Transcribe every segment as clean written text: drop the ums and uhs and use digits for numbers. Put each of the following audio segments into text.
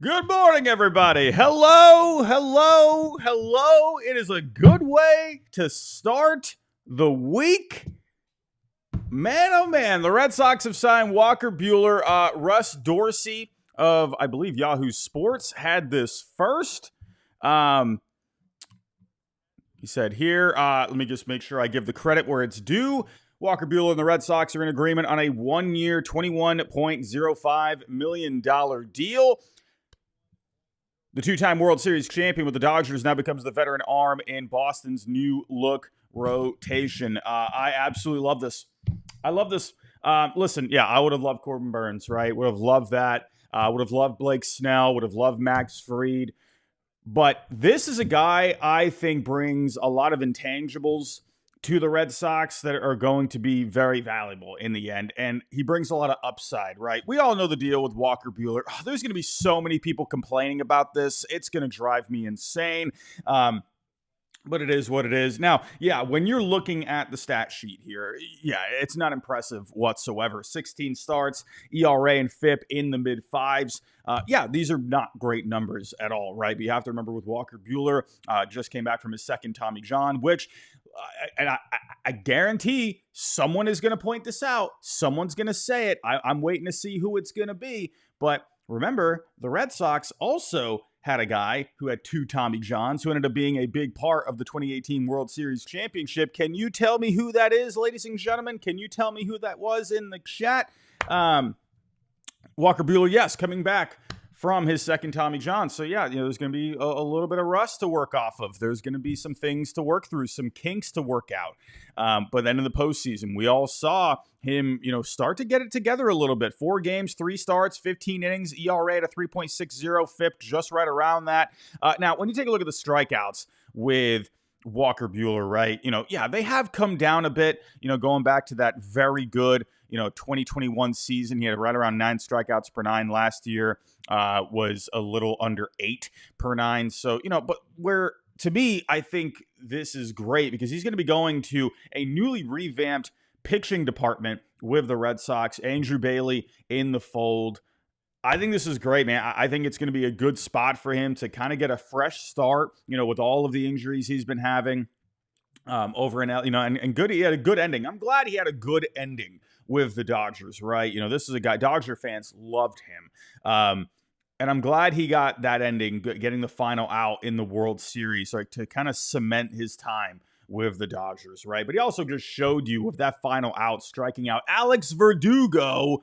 Good morning, everybody. Hello, hello, hello. It is a good way to start the week. Man, oh man, the Red Sox have signed Walker Buehler. Russ Dorsey of, I believe, Yahoo Sports had this first. He said here, let me just make sure I give the credit where it's due. Walker Buehler and the Red Sox are in agreement on a one-year, $21.05 million deal. The two-time World Series champion with the Dodgers now becomes the veteran arm in Boston's new look rotation. I absolutely love this. I love this. Listen, yeah, I would have loved Corbin Burns, right? Would have loved that. Would have loved Blake Snell. Would have loved Max Fried. But this is a guy I think brings a lot of intangibles to the Red Sox that are going to be very valuable in the end. And he brings a lot of upside, right? We all know the deal with Walker Buehler. Oh, there's going to be so many people complaining about this. It's going to drive me insane. But it is what it is. Now, yeah, when you're looking at the stat sheet here, yeah, it's not impressive whatsoever. 16 starts, ERA and FIP in the mid-fives. Yeah, these are not great numbers at all, right? But you have to remember with Walker Buehler, just came back from his second Tommy John, which, and I guarantee someone is going to point this out. Someone's going to say it. I'm waiting to see who it's going to be. But remember, the Red Sox also had a guy who had two Tommy Johns who ended up being a big part of the 2018 World Series championship. Can you tell me who that is, ladies and gentlemen? Can you tell me who that was in the chat? Walker Buehler, yes, coming back from his second Tommy John. So, yeah, there's going to be a little bit of rust to work off of. There's going to be some things to work through, some kinks to work out. But then in the postseason, we all saw him, start to get it together a little bit. 4 games, 3 starts, 15 innings, ERA at a 3.60, FIP just right around that. Now, when you take a look at the strikeouts with Walker Buehler, right? Yeah, they have come down a bit, going back to that very good 2021 season. He had right around 9 strikeouts per 9 last year, was a little under 8 per 9. So, but to me, I think this is great because he's going to be going to a newly revamped pitching department with the Red Sox. Andrew Bailey in the fold. I think this is great, man. I think it's going to be a good spot for him to kind of get a fresh start, with all of the injuries he's been having over in, and good. He had a good ending. I'm glad he had a good ending with the Dodgers, right? This is a guy, Dodger fans loved him. And I'm glad he got that ending, getting the final out in the World Series, like to kind of cement his time with the Dodgers, right? But he also just showed you with that final out, striking out Alex Verdugo,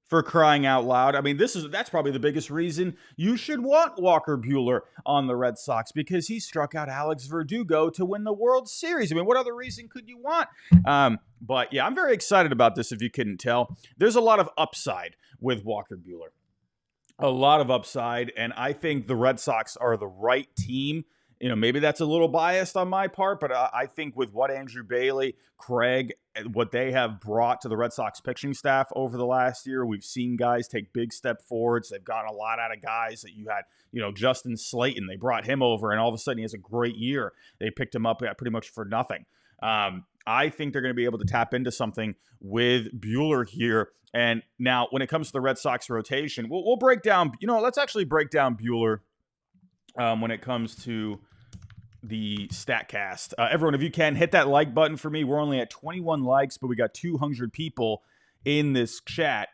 for crying out loud. I mean, that's probably the biggest reason you should want Walker Buehler on the Red Sox, because he struck out Alex Verdugo to win the World Series. I mean, what other reason could you want? But yeah, I'm very excited about this, if you couldn't tell. There's a lot of upside with Walker Buehler. A lot of upside, and I think the Red Sox are the right team. Maybe that's a little biased on my part, but I think with what Andrew Bailey, Craig, what they have brought to the Red Sox pitching staff over the last year, we've seen guys take big step forwards. They've gotten a lot out of guys that you had, Justin Slayton. They brought him over, and all of a sudden he has a great year. They picked him up pretty much for nothing. I think they're going to be able to tap into something with Buehler here. And now when it comes to the Red Sox rotation, we'll break down, let's actually break down Buehler when it comes to the StatCast. Everyone, if you can, hit that like button for me. We're only at 21 likes, but we got 200 people in this chat.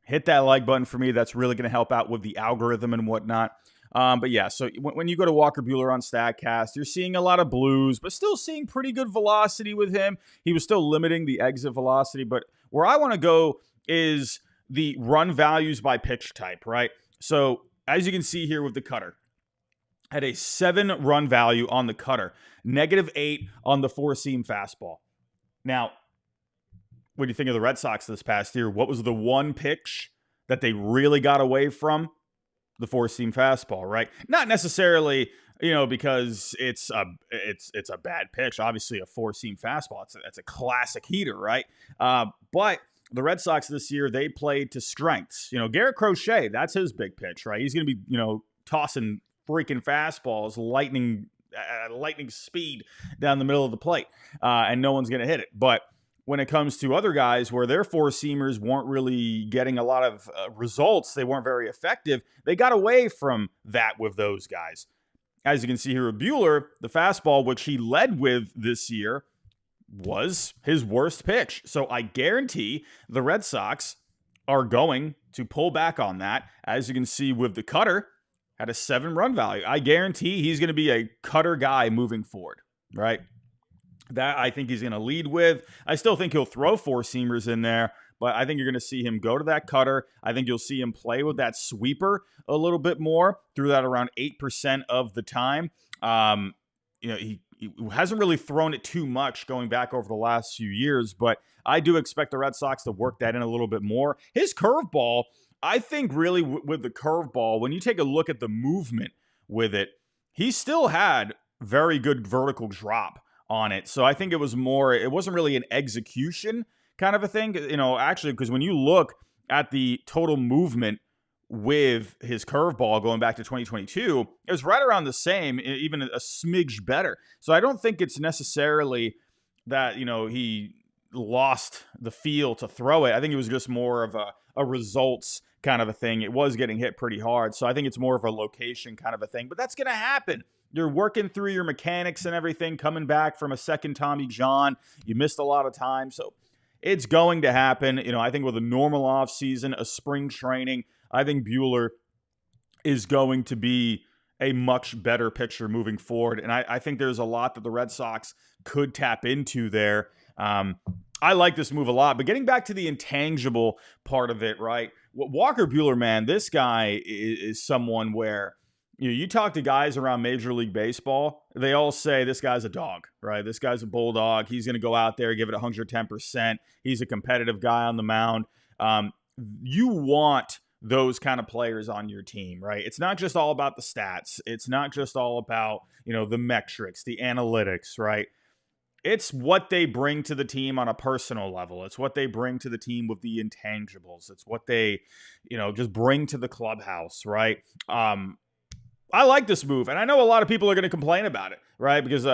Hit that like button for me. That's really going to help out with the algorithm and whatnot. But yeah, so when you go to Walker Buehler on StatCast, you're seeing a lot of blues, but still seeing pretty good velocity with him. He was still limiting the exit velocity, but where I want to go is the run values by pitch type, right? So as you can see here with the cutter, had a 7 run value on the cutter, -8 on the 4-seam fastball. Now, when you think of the Red Sox this past year, what was the one pitch that they really got away from? The 4-seam fastball, right? Not necessarily, because it's a bad pitch. Obviously, a 4-seam fastball, it's a classic heater, right? But the Red Sox this year, they played to strengths. Garrett Crochet, that's his big pitch, right? He's going to be, tossing freaking fastballs, lightning speed down the middle of the plate, and no one's going to hit it. But when it comes to other guys where their four seamers weren't really getting a lot of results, they weren't very effective. They got away from that with those guys. As you can see here with Buehler, the fastball, which he led with this year, was his worst pitch. So I guarantee the Red Sox are going to pull back on that. As you can see with the cutter, had a 7-run value. I guarantee he's going to be a cutter guy moving forward, right? That I think he's going to lead with. I still think he'll throw four seamers in there, but I think you're going to see him go to that cutter. I think you'll see him play with that sweeper a little bit more, threw that around 8% of the time. He hasn't really thrown it too much going back over the last few years, but I do expect the Red Sox to work that in a little bit more. His curveball, I think really with the curveball, when you take a look at the movement with it, he still had very good vertical drop on it. So I think it wasn't really an execution kind of a thing, actually, because when you look at the total movement with his curveball going back to 2022, it was right around the same, even a smidge better. So I don't think it's necessarily that, he lost the feel to throw it. I think it was just more of a results kind of a thing. It was getting hit pretty hard. So I think it's more of a location kind of a thing, but that's going to happen. You're working through your mechanics and everything, coming back from a second Tommy John. You missed a lot of time. So it's going to happen. I think with a normal offseason, a spring training, I think Buehler is going to be a much better pitcher moving forward. And I think there's a lot that the Red Sox could tap into there. I like this move a lot. But getting back to the intangible part of it, right? Walker Buehler, man, this guy is someone where you talk to guys around Major League Baseball, they all say this guy's a dog, right? This guy's a bulldog. He's going to go out there, give it 110%. He's a competitive guy on the mound. You want those kind of players on your team, right? It's not just all about the stats. It's not just all about, the metrics, the analytics, right? It's what they bring to the team on a personal level. It's what they bring to the team with the intangibles. It's what they, just bring to the clubhouse, right? I like this move, and I know a lot of people are going to complain about it, right? Because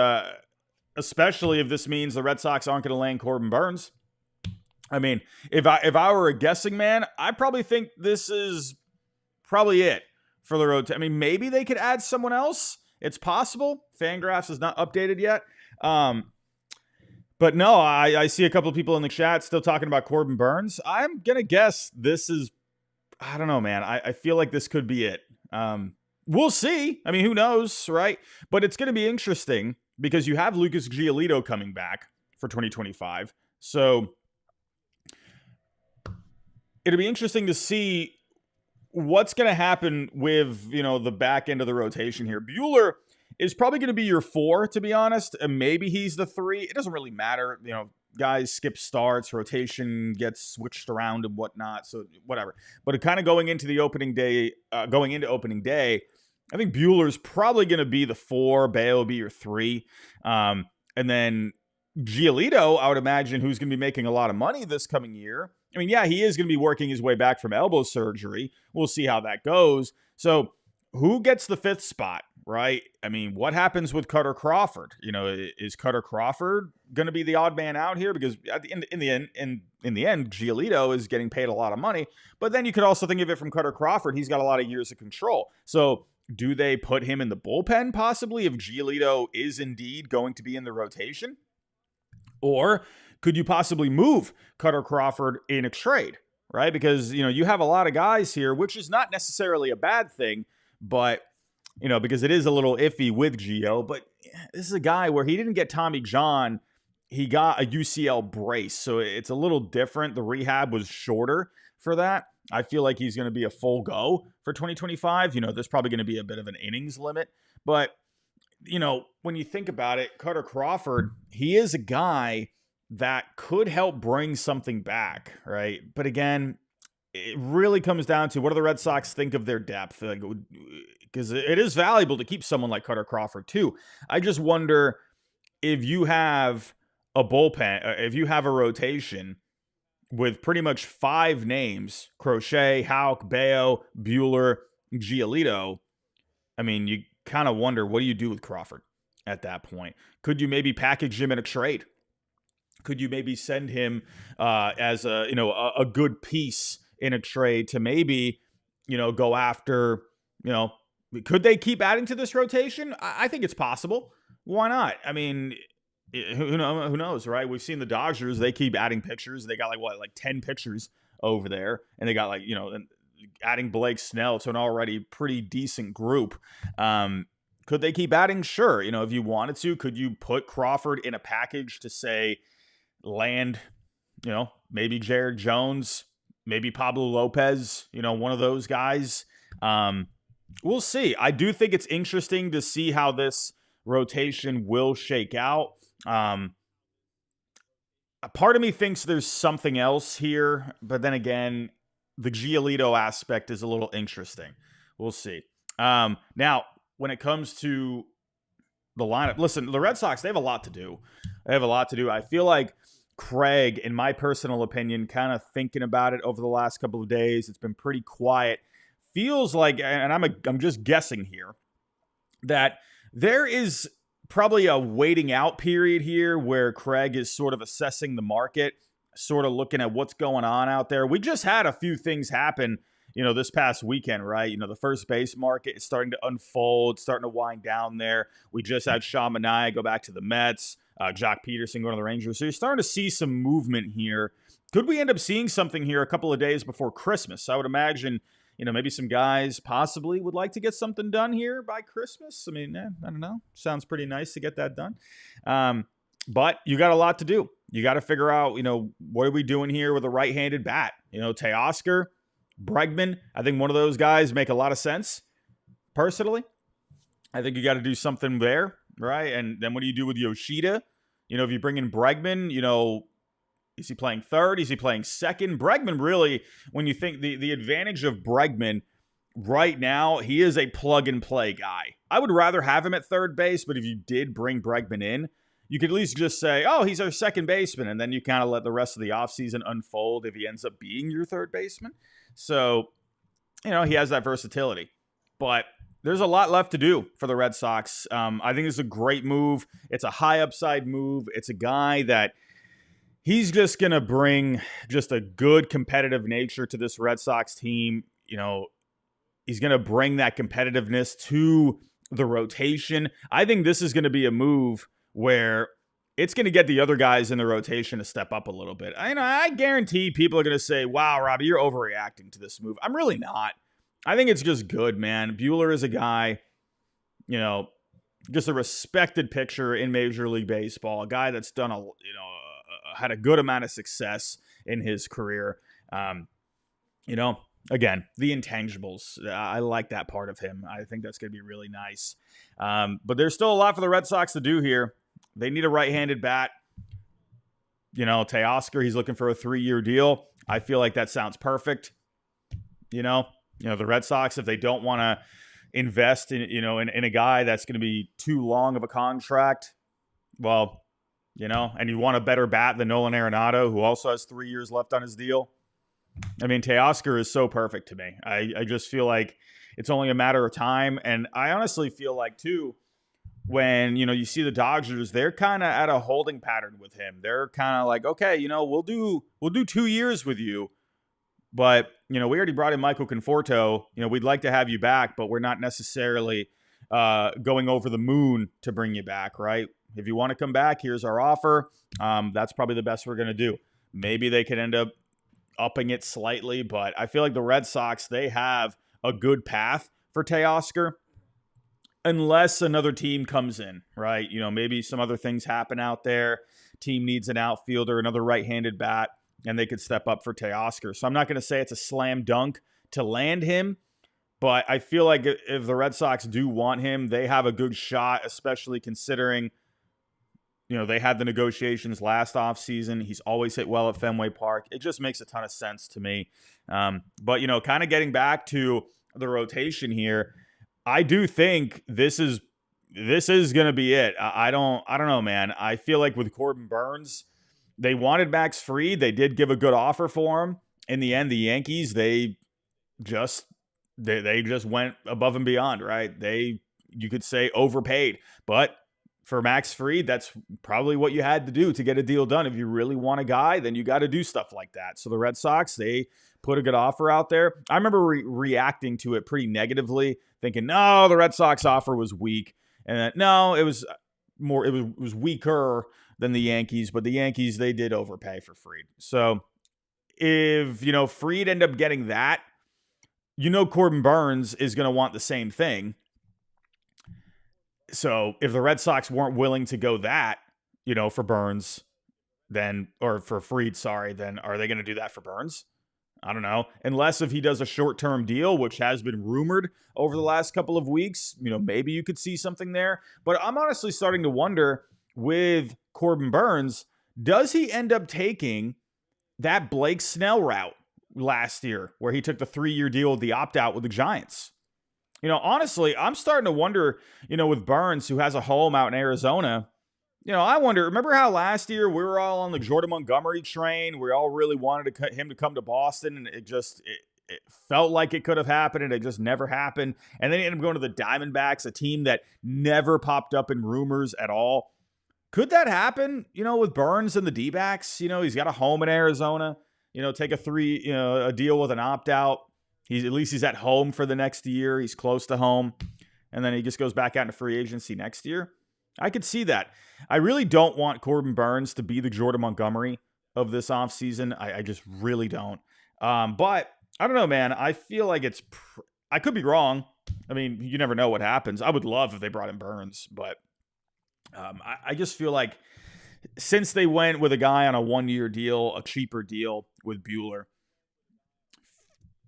especially if this means the Red Sox aren't going to land Corbin Burnes. I mean, if I were a guessing man, I probably think this is probably it for the road. I mean, maybe they could add someone else. It's possible. Fangraphs is not updated yet. But no, I see a couple of people in the chat still talking about Corbin Burnes. I'm going to guess this is, I don't know, man. I feel like this could be it. We'll see. I mean, who knows, right? But it's going to be interesting because you have Lucas Giolito coming back for 2025. So it'll be interesting to see what's going to happen with, the back end of the rotation here. Buehler is probably going to be your 4, to be honest. And maybe he's the 3. It doesn't really matter. Guys skip starts, rotation gets switched around and whatnot. So whatever. But kind of going into opening day, I think Buehler's probably going to be the 4. Bayo will be your 3. And then Giolito, I would imagine, who's going to be making a lot of money this coming year. I mean, yeah, he is going to be working his way back from elbow surgery. We'll see how that goes. So who gets the 5th spot, right? I mean, what happens with Cutter Crawford? Is Cutter Crawford going to be the odd man out here? Because in the end, Giolito is getting paid a lot of money. But then you could also think of it from Cutter Crawford. He's got a lot of years of control. So do they put him in the bullpen possibly if Giolito is indeed going to be in the rotation? Or could you possibly move Cutter Crawford in a trade, right? Because, you have a lot of guys here, which is not necessarily a bad thing, but, because it is a little iffy with Gio. But this is a guy where he didn't get Tommy John. He got a UCL brace. So it's a little different. The rehab was shorter for that. I feel like he's going to be a full go for 2025. There's probably going to be a bit of an innings limit. But, when you think about it, Cutter Crawford, he is a guy that could help bring something back, right? But again, it really comes down to what do the Red Sox think of their depth? Because it is valuable to keep someone like Cutter Crawford too. I just wonder if you have a bullpen, if you have a rotation with pretty much 5 names, Crochet, Houck, Bayo, Buehler, Giolito, I mean, you kind of wonder, what do you do with Crawford at that point? Could you maybe package him in a trade? Could you maybe send him as a good piece in a trade to maybe go after you know could they keep adding to this rotation? I think it's possible. Why not? I mean, who knows, right? We've seen the Dodgers; they keep adding pitchers. They got like 10 pitchers over there, and they got adding Blake Snell to an already pretty decent group. Could they keep adding? Sure. If you wanted to, could you put Crawford in a package to say land, maybe Jared Jones, maybe Pablo Lopez, one of those guys. We'll see. I do think it's interesting to see how this rotation will shake out. A part of me thinks there's something else here, but then again, the Giolito aspect is a little interesting. We'll see. Now, when it comes to the lineup, listen, the Red Sox, they have a lot to do. I feel like Craig, in my personal opinion, kind of thinking about it over the last couple of days, it's been pretty quiet. Feels like, and I'm just guessing here, that there is probably a waiting out period here where Craig is sort of assessing the market, sort of looking at what's going on out there. We just had a few things happen, this past weekend, right? The first base market is starting to unfold, starting to wind down there. We just had Sean Manaea go back to the Mets, Jock Peterson going to the Rangers. So you're starting to see some movement here. Could we end up seeing something here a couple of days before Christmas? I would imagine, maybe some guys possibly would like to get something done here by Christmas. I mean, I don't know. Sounds pretty nice to get that done. But you got a lot to do. You got to figure out, what are we doing here with a right-handed bat? Teoscar, Bregman, I think one of those guys make a lot of sense, personally. I think you got to do something there, right? And then what do you do with Yoshida? If you bring in Bregman, is he playing third? Is he playing second? Bregman really, when you think the advantage of Bregman right now, he is a plug-and-play guy. I would rather have him at third base, but if you did bring Bregman in, you could at least just say, oh, he's our second baseman, and then you kind of let the rest of the offseason unfold if he ends up being your third baseman. So, he has that versatility. But there's a lot left to do for the Red Sox. I think it's a great move. It's a high upside move. It's a guy that he's just going to bring just a good competitive nature to this Red Sox team. He's going to bring that competitiveness to the rotation. I think this is going to be a move where it's going to get the other guys in the rotation to step up a little bit. I guarantee people are going to say, wow, Robbie, you're overreacting to this move. I'm really not. I think it's just good, man. Buehler is a guy, just a respected pitcher in Major League Baseball, a guy that's done had a good amount of success in his career. Again, the intangibles. I like that part of him. I think that's going to be really nice. But there's still a lot for the Red Sox to do here. They need a right-handed bat. Teoscar, he's looking for a 3-year deal. I feel like that sounds perfect. The Red Sox, if they don't want to invest in a guy that's going to be too long of a contract, well, and you want a better bat than Nolan Arenado, who also has 3 years left on his deal. I mean, Teoscar is so perfect to me. I just feel like it's only a matter of time. And I honestly feel like, too, when, you see the Dodgers, they're kind of at a holding pattern with him. They're kind of like, okay, we'll do 2 years with you. But, we already brought in Michael Conforto. We'd like to have you back, but we're not necessarily going over the moon to bring you back, right? If you want to come back, here's our offer. That's probably the best we're going to do. Maybe they could end up upping it slightly, but I feel like the Red Sox, they have a good path for Teoscar unless another team comes in, right? Maybe some other things happen out there. Team needs an outfielder, another right-handed bat, and they could step up for Teoscar. So I'm not going to say it's a slam dunk to land him, but I feel like if the Red Sox do want him, they have a good shot, especially considering they had the negotiations last offseason. He's always hit well at Fenway Park. It just makes a ton of sense to me. But, kind of getting back to the rotation here, I do think this is going to be it. I don't know, man. I feel like with Corbin Burnes, they wanted Max Fried. They did give a good offer for him. In the end, the Yankees, they just went above and beyond, right? You could say overpaid, but for Max Fried, that's probably what you had to do to get a deal done. If you really want a guy, then you got to do stuff like that. So the Red Sox, they put a good offer out there. I remember reacting to it pretty negatively, thinking, no, the Red Sox offer was weak. And no, it was more, it was weaker than the Yankees, but the Yankees, they did overpay for Fried. So if, Fried ended up getting that, Corbin Burns is going to want the same thing. So if the Red Sox weren't willing to go that, for Burns, then, or for Fried, sorry, then are they going to do that for Burns? I don't know. Unless if he does a short-term deal, which has been rumored over the last couple of weeks, maybe you could see something there. But I'm honestly starting to wonder with Corbin Burns, does he end up taking that Blake Snell route last year where he took the 3-year deal with the opt-out with the Giants? Honestly, I'm starting to wonder, with Burns, who has a home out in Arizona, I wonder, remember how last year we were all on the Jordan Montgomery train? We all really wanted him to come to Boston, and it felt like it could have happened, and it just never happened. And then he ended up going to the Diamondbacks, a team that never popped up in rumors at all. Could that happen, with Burns and the D-backs? He's got a home in Arizona, take a deal with an opt-out. At least he's at home for the next year. He's close to home. And then he just goes back out into free agency next year. I could see that. I really don't want Corbin Burns to be the Jordan Montgomery of this offseason. I just really don't. But I don't know, man. I feel like I could be wrong. I mean, you never know what happens. I would love if they brought in Burns. But I just feel like since they went with a guy on a 1-year deal, a cheaper deal with Buehler,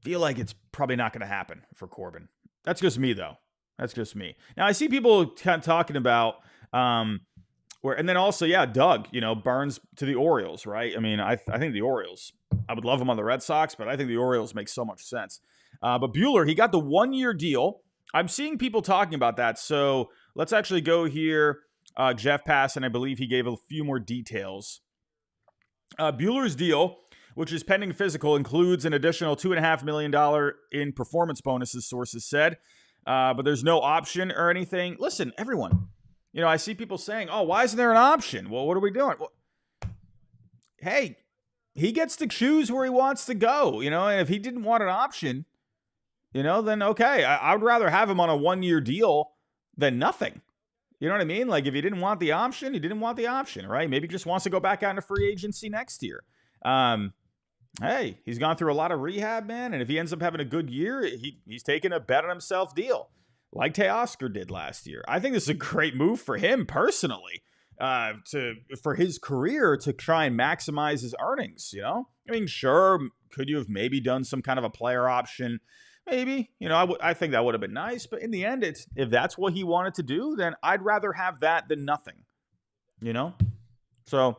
feel like it's probably not going to happen for Corbin. That's just me, though. That's just me. Now, I see people kind of talking about and then also, Doug, Burns to the Orioles, right? I mean, I think the Orioles, I would love him on the Red Sox, but I think the Orioles make so much sense. But Buehler, he got the 1-year deal. I'm seeing people talking about that. So let's actually go here. Jeff Passan, I believe he gave a few more details. Buehler's deal, which is pending physical, includes an additional $2.5 million in performance bonuses, sources said. But there's no option or anything. Listen, everyone, I see people saying, oh, why isn't there an option? Well, what are we doing? Well, hey, he gets to choose where he wants to go, and if he didn't want an option, then okay. I would rather have him on a 1-year deal than nothing. You know what I mean? Like, if he didn't want the option, he didn't want the option, right? Maybe he just wants to go back out into free agency next year. Hey, he's gone through a lot of rehab, man. And if he ends up having a good year, he's taking a bet on himself deal like Teoscar did last year. I think this is a great move for him personally, for his career to try and maximize his earnings, I mean, sure, could you have maybe done some kind of a player option? Maybe, I think that would have been nice. But in the end, if that's what he wanted to do, then I'd rather have that than nothing, So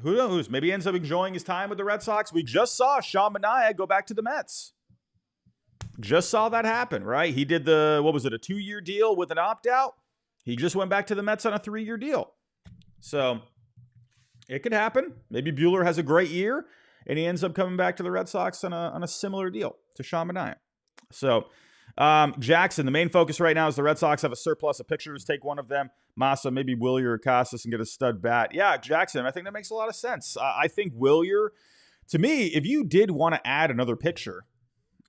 who knows? Maybe he ends up enjoying his time with the Red Sox. We just saw Sean Manaea go back to the Mets. Just saw that happen, right? He did a 2-year deal with an opt-out. He just went back to the Mets on a 3-year deal. So it could happen. Maybe Buehler has a great year, and he ends up coming back to the Red Sox on a similar deal to Sean Manaea. So Jackson, the main focus right now is the Red Sox have a surplus of pitchers. Take one of them. Massa, maybe Wilyer or Casas, and get a stud bat. Yeah, Jackson, I think that makes a lot of sense. I think Wilyer, to me, if you did want to add another pitcher,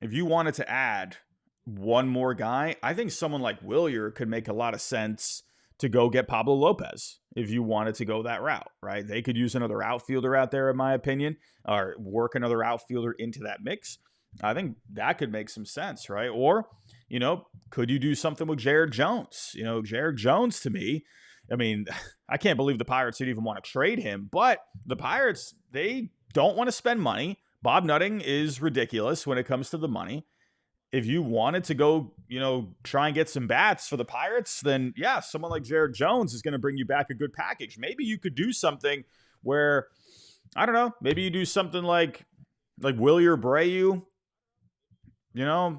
if you wanted to add one more guy, I think someone like Wilyer could make a lot of sense to go get Pablo Lopez if you wanted to go that route, right? They could use another outfielder out there, in my opinion, or work another outfielder into that mix. I think that could make some sense, right? Or, could you do something with Jared Jones? Jared Jones, to me, I mean, I can't believe the Pirates didn't even want to trade him, but the Pirates, they don't want to spend money. Bob Nutting is ridiculous when it comes to the money. If you wanted to go, try and get some bats for the Pirates, then yeah, someone like Jared Jones is going to bring you back a good package. Maybe you could do something where, I don't know, maybe you do something like Wilyer Brayu, a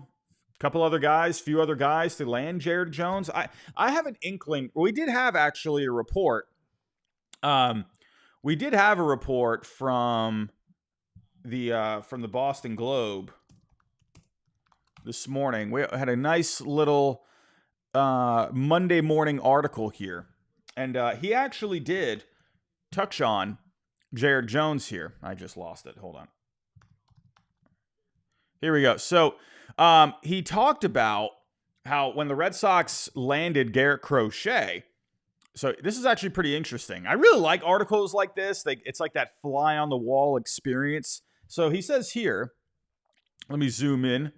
couple other guys, few other guys to land Jared Jones. I have an inkling. We did have actually a report. We did have a report from the Boston Globe this morning. We had a nice little Monday morning article here And he actually did touch on Jared Jones here. I just lost it. Hold on. Here we go. So he talked about how when the Red Sox landed Garrett Crochet, so this is actually pretty interesting. I really like articles like this. It's like that fly on the wall experience. So he says here, let me zoom in.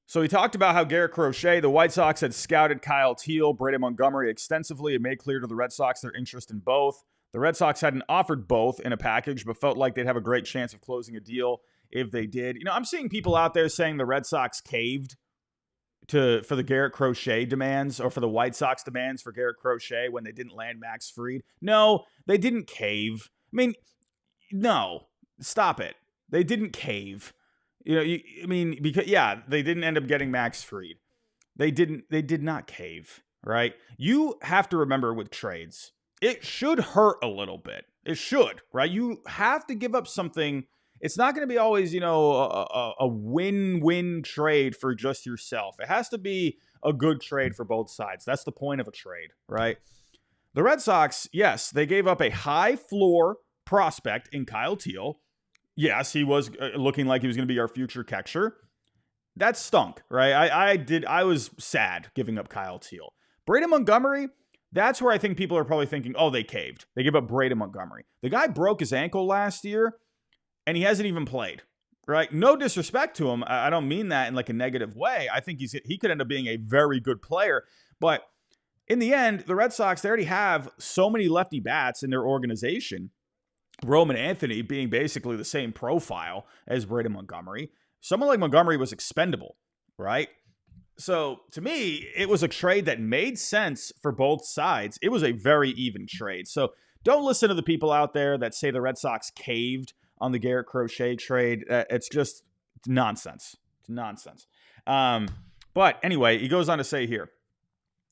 So he talked about how Garrett Crochet, the White Sox had scouted Kyle Teal, Brady Montgomery extensively and made clear to the Red Sox their interest in both. The Red Sox hadn't offered both in a package, but felt like they'd have a great chance of closing a deal if they did. You know, I'm seeing people out there saying the Red Sox caved for the Garrett Crochet demands, or for the White Sox demands for Garrett Crochet when they didn't land Max Fried. No, they didn't cave. I mean, no, stop it. They didn't cave. You know, because they didn't end up getting Max Fried. They did not cave, right? You have to remember with trades, it should hurt a little bit. It should, right? You have to give up something. It's not going to be always, a win-win trade for just yourself. It has to be a good trade for both sides. That's the point of a trade, right? The Red Sox, yes, they gave up a high floor prospect in Kyle Teal. Yes, he was looking like he was going to be our future catcher. That stunk, right? I was sad giving up Kyle Teal. Brady Montgomery, that's where I think people are probably thinking, oh, they caved. They gave up Brady Montgomery. The guy broke his ankle last year, and he hasn't even played, right? No disrespect to him. I don't mean that in like a negative way. I think he could end up being a very good player. But in the end, the Red Sox, they already have so many lefty bats in their organization. Roman Anthony being basically the same profile as Brady Montgomery. Someone like Montgomery was expendable, right? So to me, it was a trade that made sense for both sides. It was a very even trade. So don't listen to the people out there that say the Red Sox caved on the Garrett Crochet trade. It's just nonsense. It's nonsense. But anyway, he goes on to say here,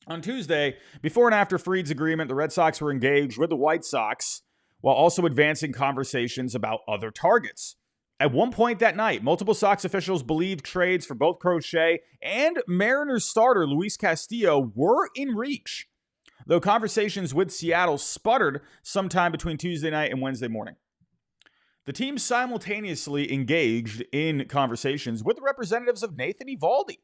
on Tuesday, before and after Fried's agreement, the Red Sox were engaged with the White Sox while also advancing conversations about other targets. At one point that night, multiple Sox officials believed trades for both Crochet and Mariners starter Luis Castillo were in reach, though conversations with Seattle sputtered sometime between Tuesday night and Wednesday morning. The team simultaneously engaged in conversations with the representatives of Nathan Eovaldi,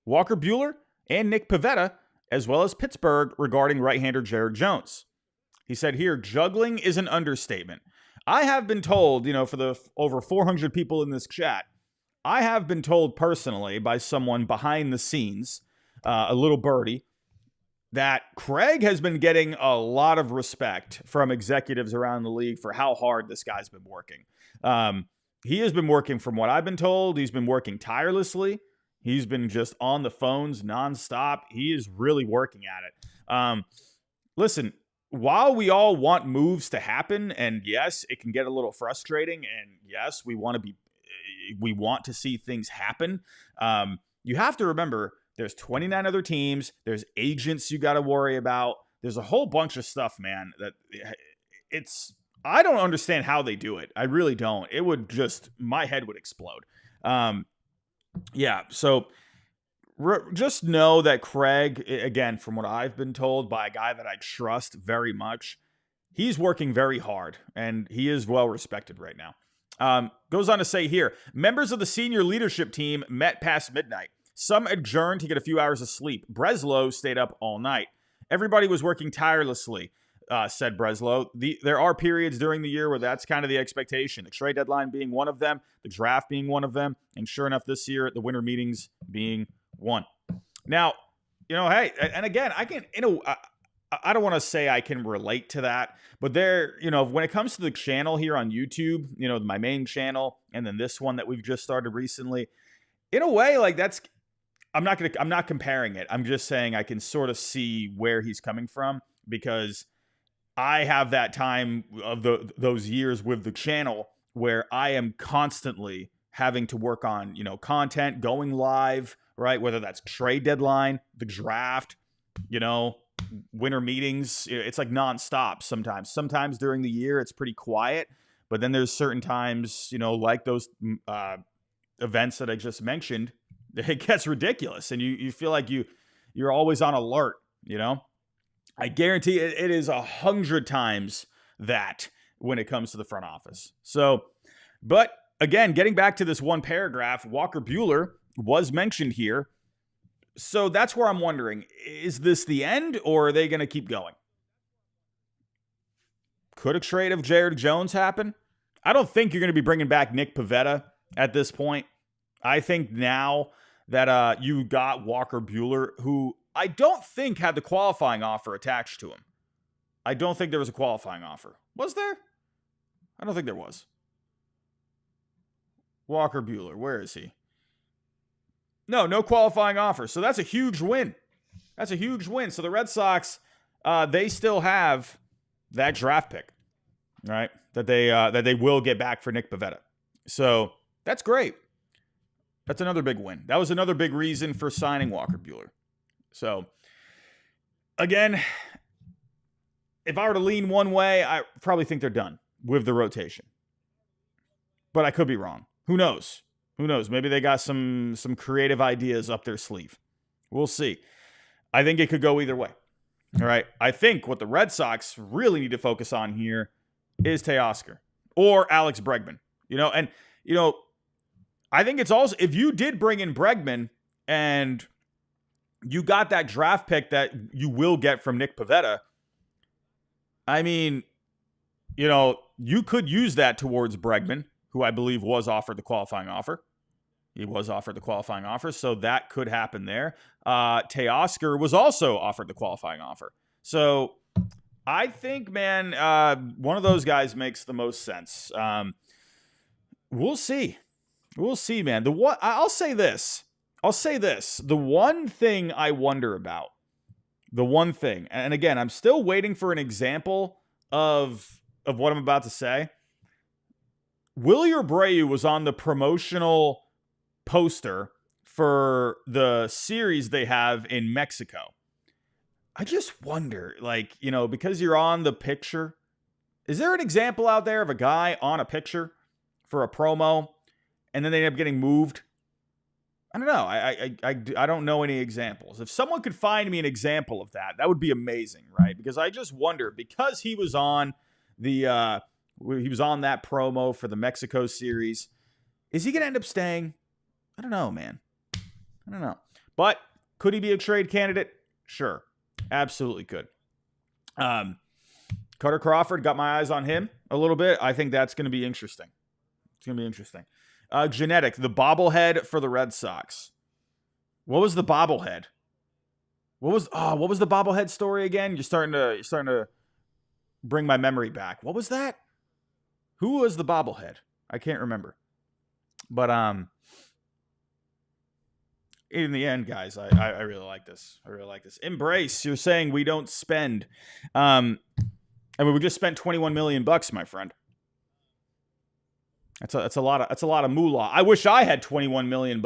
Walker Buehler, and Nick Pivetta, as well as Pittsburgh, regarding right-hander Jared Jones. He said here, juggling is an understatement. I have been told, for the over 400 people in this chat, I have been told personally by someone behind the scenes, a little birdie, that Craig has been getting a lot of respect from executives around the league for how hard this guy's been working. He has been working, from what I've been told, he's been working tirelessly. He's been just on the phones nonstop. He is really working at it. Listen, while we all want moves to happen, and yes, it can get a little frustrating, and yes, we want to see things happen. You have to remember, there's 29 other teams. There's agents you got to worry about. There's a whole bunch of stuff, man. I don't understand how they do it. I really don't. It would my head would explode. So just know that Craig, again, from what I've been told by a guy that I trust very much, he's working very hard, and he is well respected right now. Goes on to say here, members of the senior leadership team met past midnight. Some adjourned to get a few hours of sleep. Breslow stayed up all night. Everybody was working tirelessly, said Breslow. There are periods during the year where that's kind of the expectation. The trade deadline being one of them, the draft being one of them, and sure enough this year, the winter meetings being one. Now, hey, and again, I don't want to say I can relate to that, but when it comes to the channel here on YouTube, my main channel, and then this one that we've just started recently, in a way, like I'm not comparing it. I'm just saying I can sort of see where he's coming from, because I have that time of those years with the channel where I am constantly having to work on, content, going live, right? Whether that's trade deadline, the draft, winter meetings. It's like nonstop sometimes. Sometimes during the year, it's pretty quiet, but then there's certain times, like those events that I just mentioned, it gets ridiculous, and you feel like you're always on alert, you know? I guarantee it is 100 times that when it comes to the front office. So, but again, getting back to this one paragraph, Walker Buehler was mentioned here. So that's where I'm wondering, is this the end or are they going to keep going? Could a trade of Jared Jones happen? I don't think you're going to be bringing back Nick Pivetta at this point. I think now that you got Walker Buehler, who I don't think had the qualifying offer attached to him. I don't think there was a qualifying offer. Was there? I don't think there was. Walker Buehler, where is he? No qualifying offer. So that's a huge win. That's a huge win. So the Red Sox, they still have that draft pick, right? That they will get back for Nick Pivetta. So that's great. That's another big win. That was another big reason for signing Walker Buehler. So again, if I were to lean one way, I probably think they're done with the rotation. But I could be wrong. Who knows? Who knows? Maybe they got some creative ideas up their sleeve. We'll see. I think it could go either way. All right. I think what the Red Sox really need to focus on here is Teoscar or Alex Bregman. And I think it's also, if you did bring in Bregman and you got that draft pick that you will get from Nick Pivetta, I mean, you could use that towards Bregman, who I believe was offered the qualifying offer. He was offered the qualifying offer, so that could happen there. Teoscar was also offered the qualifying offer. So I think, man, one of those guys makes the most sense. We'll see. We'll see, man. I'll say this. The one thing I wonder about, and again, I'm still waiting for an example of what I'm about to say. Willy Abreu was on the promotional poster for the series they have in Mexico. I just wonder, because you're on the picture, is there an example out there of a guy on a picture for a promo and then they end up getting moved? I don't know. I don't know any examples. If someone could find me an example of that, that would be amazing, right? Because I just wonder, because he was on that promo for the Mexico series, is he going to end up staying? I don't know, man. I don't know. But could he be a trade candidate? Sure. Absolutely could. Carter Crawford, got my eyes on him a little bit. I think that's going to be interesting. It's going to be interesting. Genetic, the bobblehead for the Red Sox. What was the bobblehead? What was the bobblehead story again? You're starting to bring my memory back. What was that? Who was the bobblehead? I can't remember. But in the end, guys, I really like this. Embrace. You're saying we don't spend. We just spent $21 million, my friend. That's a lot of moolah. I wish I had $21 million.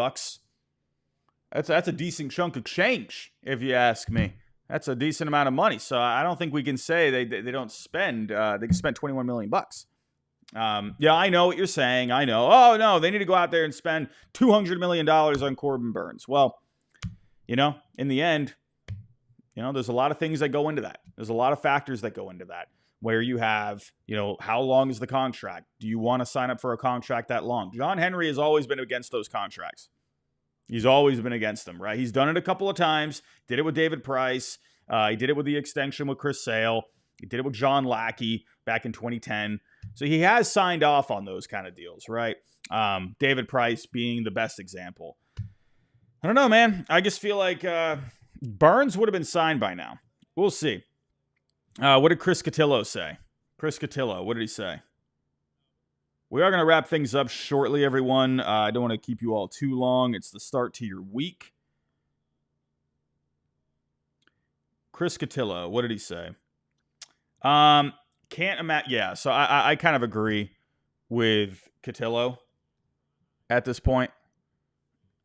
That's a decent chunk of change, if you ask me. That's a decent amount of money. So I don't think we can say they don't spend. They can spend $21 million. Yeah, I know what you're saying. I know. Oh, no, they need to go out there and spend $200 million on Corbin Burns. Well, in the end, there's a lot of things that go into that. There's a lot of factors that go into that, where you have, how long is the contract? Do you want to sign up for a contract that long? John Henry has always been against those contracts. He's always been against them, right? He's done it a couple of times. Did it with David Price. He did it with the extension with Chris Sale. He did it with John Lackey back in 2010. So he has signed off on those kind of deals, right? David Price being the best example. I don't know, man. I just feel like Burns would have been signed by now. We'll see. What did Chris Cotillo say? What did he say? We are going to wrap things up shortly, everyone. I don't want to keep you all too long. It's the start to your week. Chris Cotillo, what did he say? Can't imagine. Yeah, so I kind of agree with Cotillo at this point.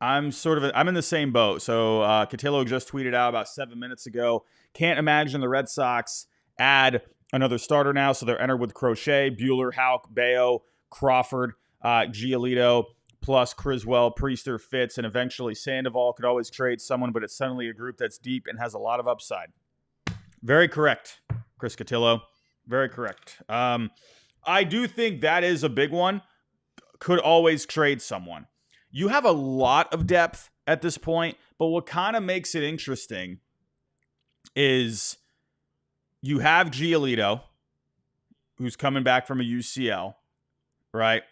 I'm in the same boat. So Cotillo just tweeted out about 7 minutes ago. Can't imagine the Red Sox add another starter now. So they're entered with Crochet, Buehler, Houck, Bayo, Crawford, Giolito, plus Criswell, Priester, Fitz, and eventually Sandoval could always trade someone, but it's suddenly a group that's deep and has a lot of upside. Very correct, Chris Cotillo. Very correct. I do think that is a big one. Could always trade someone. You have a lot of depth at this point, but what kind of makes it interesting is you have Giolito, who's coming back from a UCL, right?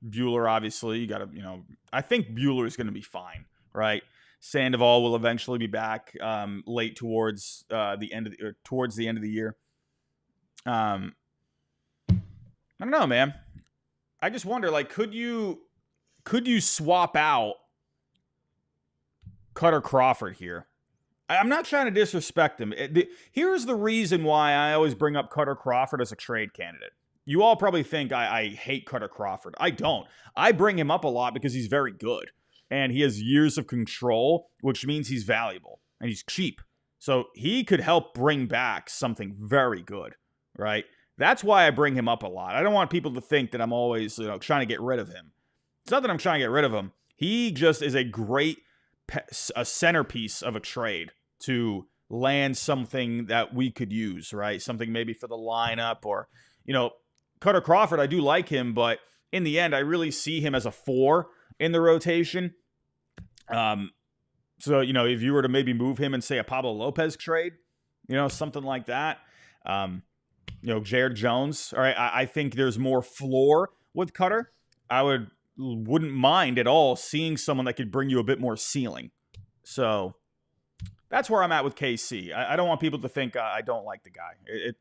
Buehler, obviously, you got to, I think Buehler is going to be fine, right? Sandoval will eventually be back late towards the end of the year. I don't know, man. I just wonder, like, could you swap out Cutter Crawford here? I'm not trying to disrespect him. Here's the reason why I always bring up Cutter Crawford as a trade candidate. You all probably think I hate Cutter Crawford. I don't. I bring him up a lot because he's very good. And he has years of control, which means he's valuable. And he's cheap. So he could help bring back something very good, right? That's why I bring him up a lot. I don't want people to think that I'm always trying to get rid of him. It's not that I'm trying to get rid of him. He just is a great centerpiece of a trade to land something that we could use, right? Something maybe for the lineup or, Cutter Crawford, I do like him, but in the end, I really see him as a 4 in the rotation. So, if you were to maybe move him and say a Pablo Lopez trade, something like that, Jared Jones, all right, I think there's more floor with Cutter. I wouldn't mind at all seeing someone that could bring you a bit more ceiling. So that's where I'm at with KC. I don't want people to think I don't like the guy.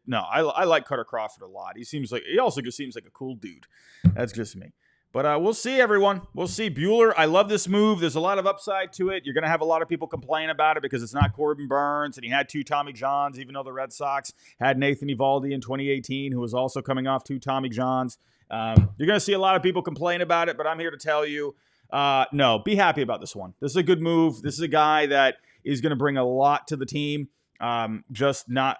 No, I like Cutter Crawford a lot. He also just seems like a cool dude. That's just me. But we'll see, everyone. We'll see. Buehler, I love this move. There's a lot of upside to it. You're going to have a lot of people complain about it because it's not Corbin Burns, and he had 2 Tommy Johns, even though the Red Sox had Nathan Eovaldi in 2018, who was also coming off 2 Tommy Johns. You're going to see a lot of people complain about it, but I'm here to tell you, no, be happy about this one. This is a good move. This is a guy that is going to bring a lot to the team, just not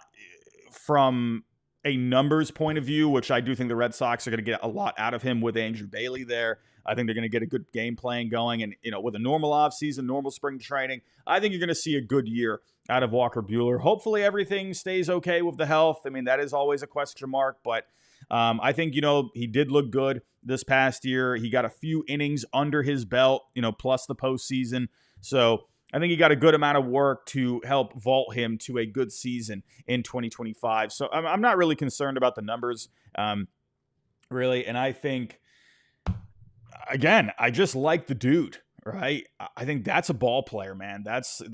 from a numbers point of view, which I do think the Red Sox are going to get a lot out of him with Andrew Bailey there. I think they're going to get a good game plan going. And, with a normal offseason, normal spring training, I think you're going to see a good year out of Walker Buehler. Hopefully everything stays okay with the health. I mean, that is always a question mark, but I think, he did look good this past year. He got a few innings under his belt, plus the postseason. So I think he got a good amount of work to help vault him to a good season in 2025. So I'm not really concerned about the numbers, really. And I think, again, I just like the dude, right? I think that's a ball player, man.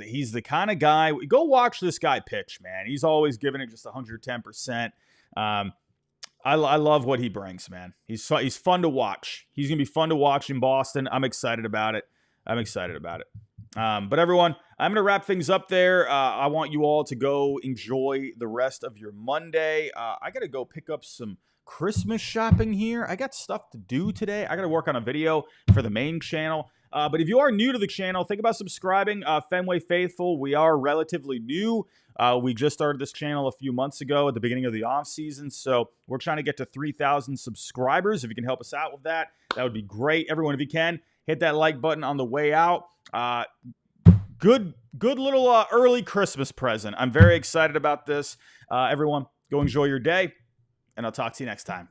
He's the kind of guy. Go watch this guy pitch, man. He's always giving it just 110%. I love what he brings, man. He's fun to watch. He's going to be fun to watch in Boston. I'm excited about it. But everyone, I'm going to wrap things up there. I want you all to go enjoy the rest of your Monday. I got to go pick up some Christmas shopping here. I got stuff to do today. I got to work on a video for the main channel. But if you are new to the channel, think about subscribing. Fenway Faithful, we are relatively new. We just started this channel a few months ago at the beginning of the off season. So we're trying to get to 3,000 subscribers. If you can help us out with that, that would be great. Everyone, if you can, hit that like button on the way out. Good little early Christmas present. I'm very excited about this. Everyone, go enjoy your day, and I'll talk to you next time.